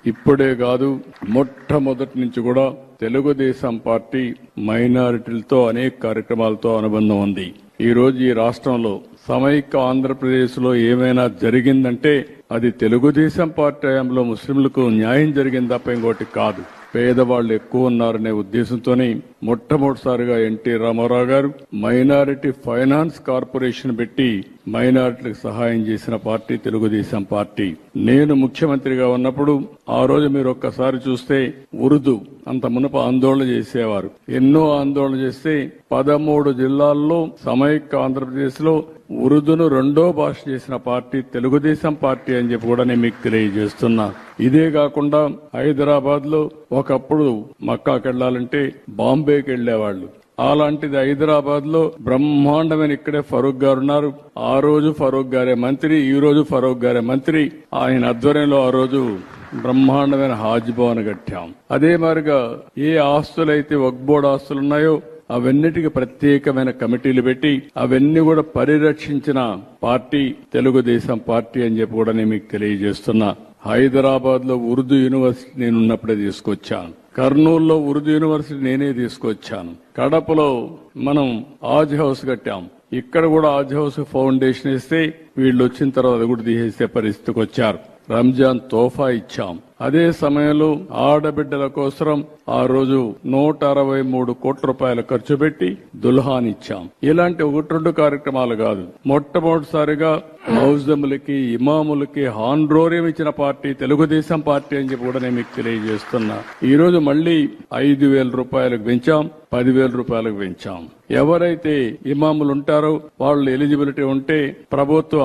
ఇప్పుడే కాదు, మొట్టమొదటి నుంచి కూడా తెలుగుదేశం పార్టీ మైనారిటీలతో అనేక కార్యక్రమాలతో అనుబంధం ఉంది. ఈ రోజు ఈ రాష్ట్రంలో సమైక్య ఆంధ్రప్రదేశ్ లో ఏమైనా జరిగిందంటే అది తెలుగుదేశం పార్టీ హయాంలో ముస్లింలకు న్యాయం జరిగింది తప్ప ఇంకోటి కాదు. పేదవాళ్లు ఎక్కువ ఉన్నారనే ఉద్దేశంతోనే మొట్టమొదటిసారిగా ఎన్టీ రామారావు గారు మైనారిటీ ఫైనాన్స్ కార్పొరేషన్ పెట్టి మైనారిటీలకు సహాయం చేసిన పార్టీ తెలుగుదేశం పార్టీ. నేను ముఖ్యమంత్రిగా ఉన్నప్పుడు ఆ రోజు మీరు ఒక్కసారి చూస్తే ఉర్దూ అంత మునుపు ఆందోళన చేసేవారు. ఎన్నో ఆందోళన చేస్తే 13 జిల్లాల్లో సమైక్య ఆంధ్రప్రదేశ్ లో ఉర్దూను రెండో భాష చేసిన పార్టీ తెలుగుదేశం పార్టీ అని చెప్పి కూడా నేను మీకు తెలియజేస్తున్నా. ఇదే కాకుండా హైదరాబాద్ లో ఒకప్పుడు మక్కాకి వెళ్లాలంటే బాంబేకి వెళ్లేవాళ్లు. అలాంటిది హైదరాబాద్ లో బ్రహ్మాండమైన ఇక్కడే ఫరూక్ గారు ఉన్నారు. ఆ రోజు ఫరూక్ గారే మంత్రి, ఈ రోజు ఫరూక్ గారే మంత్రి. ఆయన ఆధ్వర్యంలో ఆ రోజు బ్రహ్మాండమైన హాజ్ భవన్ కట్టాం. అదే మాదిరిగా ఏ ఆస్తులైతే వక్ఫ్ బోర్డు ఆస్తులున్నాయో అవన్నిటికీ ప్రత్యేకమైన కమిటీలు పెట్టి అవన్నీ కూడా పరిరక్షించిన పార్టీ తెలుగుదేశం పార్టీ అని చెప్పి కూడా నేను మీకు తెలియజేస్తున్నా. హైదరాబాద్ లో ఉర్దూ యూనివర్సిటీ నేను ఉన్నప్పుడే తీసుకొచ్చాను. కర్నూలులో ఉర్దూ యూనివర్సిటీ నేనే తీసుకొచ్చాను. కడపలో మనం ఆజ్ హౌస్ కట్టాం. ఇక్కడ కూడా ఆజ్ హౌస్ ఫౌండేషన్ ఇస్తే వీళ్ళు వచ్చిన తర్వాత అది కూడా తీసేసే పరిస్థితికి వచ్చారు. రంజాన్ తోఫా ఇచ్చాం. అదే సమయంలో ఆడబిడ్డల కోసం ఆ రోజు 163 కోట్ల రూపాయలు ఖర్చు పెట్టి దుల్హాన్ ఇచ్చాం. ఇలాంటి 1-2 కార్యక్రమాలు కాదు, మొట్టమొదటిసారిగా మౌజములకి ఇమాములకి హాన్రోరియం ఇచ్చిన పార్టీ తెలుగుదేశం పార్టీ అని చెప్పి కూడా నేను మీకు తెలియజేస్తున్నా. ఈ రోజు మళ్లీ 5,000 రూపాయలకు పెంచాం, 10,000 రూపాయలకు పెంచాం. ఎవరైతే ఇమాములు ఉంటారో వాళ్ళు ఎలిజిబిలిటీ ఉంటే ప్రభుత్వ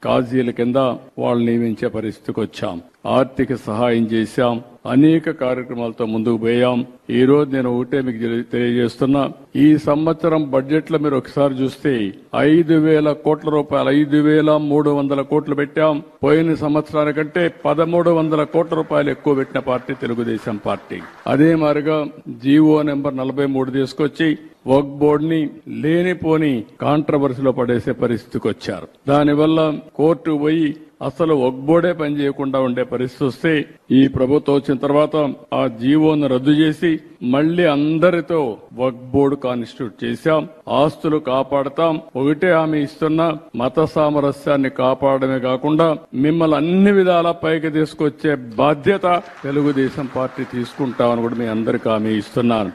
కాజీల కింద వాళ్ళు నియమించే పరిస్థితికి వచ్చాం. ఆర్థిక సహాయం చేశాం. అనేక కార్యక్రమాలతో ముందుకు పోయాం. ఈ రోజు నేను ఒకటే మీకు తెలియజేస్తున్నా, ఈ సంవత్సరం బడ్జెట్ లో మీరు ఒకసారి చూస్తే 5,000 కోట్ల రూపాయలు, 5,300 కోట్లు పెట్టాం. పోయిన సంవత్సరానికంటే 1,300 కోట్ల రూపాయలు ఎక్కువ పెట్టిన పార్టీ తెలుగుదేశం పార్టీ. అదే మాదిరిగా జీవో నెంబర్ 43 తీసుకొచ్చి వక్ఫ్ బోర్డు ని లేనిపోని కాంట్రవర్సీలో పడేసే పరిస్థితికి వచ్చారు. దానివల్ల కోర్టు పోయి అసలు వక్ఫ్ బోర్డే పనిచేయకుండా ఉండే పరిస్థితి వస్తే ఈ ప్రభుత్వం వచ్చిన తర్వాత ఆ జీవోను రద్దు చేసి మళ్లీ అందరితో వక్ఫ్ బోర్డు కాన్స్టిట్యూట్ చేశాం. ఆస్తులు కాపాడతాం. ఒకటే హామీ ఇస్తున్నా, మత సామరస్యాన్ని కాపాడమే కాకుండా మిమ్మల్ని అన్ని విధాలా పైకి తీసుకొచ్చే బాధ్యత తెలుగుదేశం పార్టీ తీసుకుంటామని కూడా మీ అందరికీ హామీ ఇస్తున్నాను.